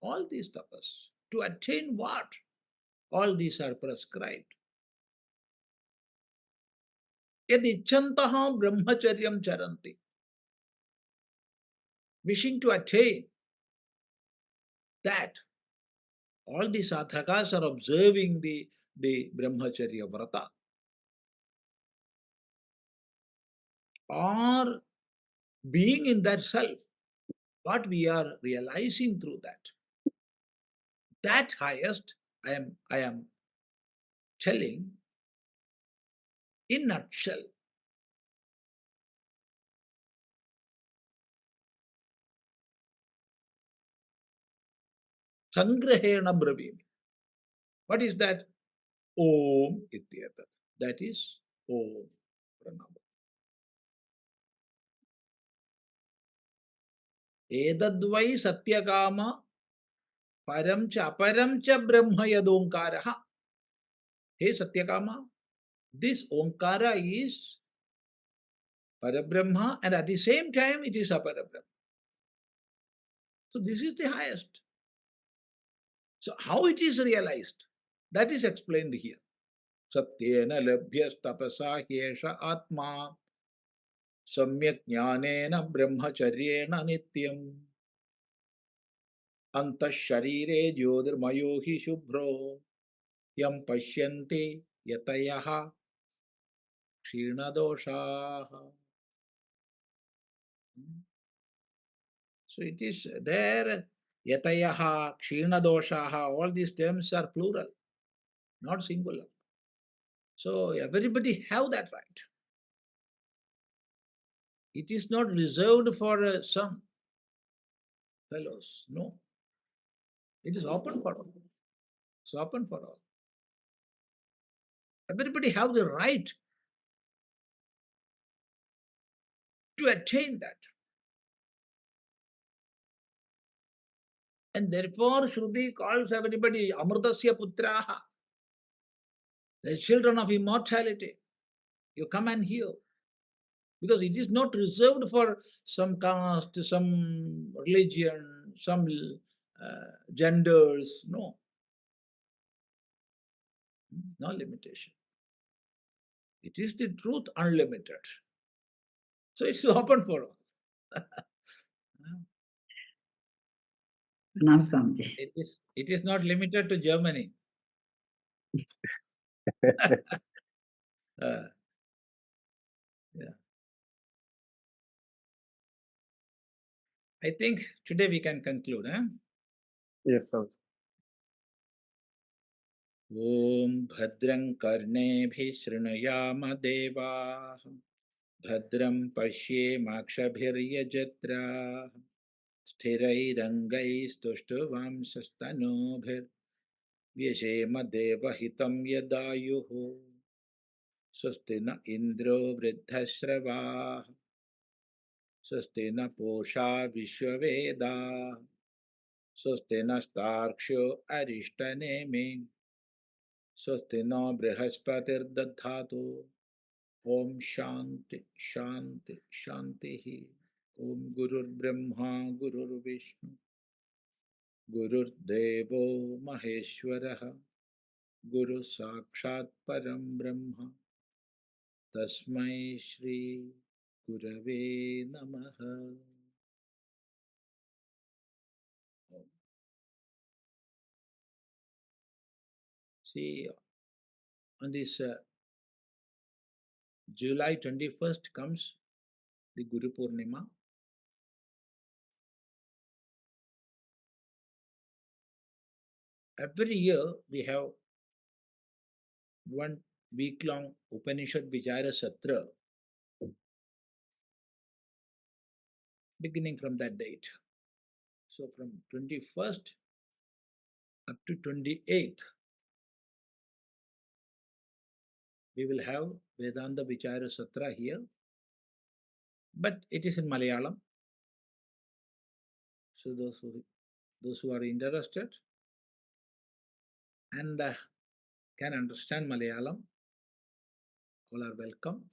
All these tapas. To attain what? All these are prescribed. Yadichantaha brahmacharyam charanti. Wishing to attain that, all the sadhakas are observing the brahmacharya vrata, or being in that self, what we are realizing through that highest, I am telling in nutshell. Sangrahena bravimi. What is that? Om ityata. That is Om Pranama. Edadvai satyakama param cha aparam cha brahma yadonkaraha. Hey Satyakama, this Omkara is Parabrahma, and at the same time it is Aparabrahma. So this is the highest. So how it is realized? That is explained here. Satyena labhyastapasā hyeṣa ātmā samyagjñānena brahmacaryeṇa nityam antaḥśarīre jyotirmayo śubhro yam paśyanti yatayaḥ kṣīṇadoṣāḥ. So it is there, yatayaḥ, kṣīṇadoṣāḥ, all these terms are plural, not singular. So everybody have that right. It is not reserved for some fellows, no. It is open for all. It's open for all. Everybody have the right to attain that. And therefore Shruti calls everybody Amritasya Putraha, the children of immortality. You come and hear. Because it is not reserved for some caste, some religion, some genders, no. No limitation. It is the truth unlimited. So it's open for all. Pranam Swamiji. It is not limited to Germany. Yeah. I think today we can conclude. Yes, Swamiji. Om Bhadram Karnebhi Srinayama Deva Bhadram Pashye Makshabhiryajatra Sthirairangai Stushtuvam Sastanobhir Vyashema Devahitam Yadayuhu Swastina Indro Vriddhasrava Swastina Posha Vishwaveda Swastina Starksho Arishtaneme Swastina Brihaspatir Dadhatu Om Shanti Shanti Shanti Om Gurur Brahma Gurur Vishnu Gurur Devo Maheshwaraha Guru Sakshat Param Brahma Tasmai Shri Gurave Namaha. See, on this July 21st comes the Guru Purnima. Every year we have 1 week-long Upanishad Vichara Satra beginning from that date. So from 21st up to 28th, we will have Vedanta Vichara Satra here, but it is in Malayalam. So those who are interested and can understand Malayalam, all are welcome.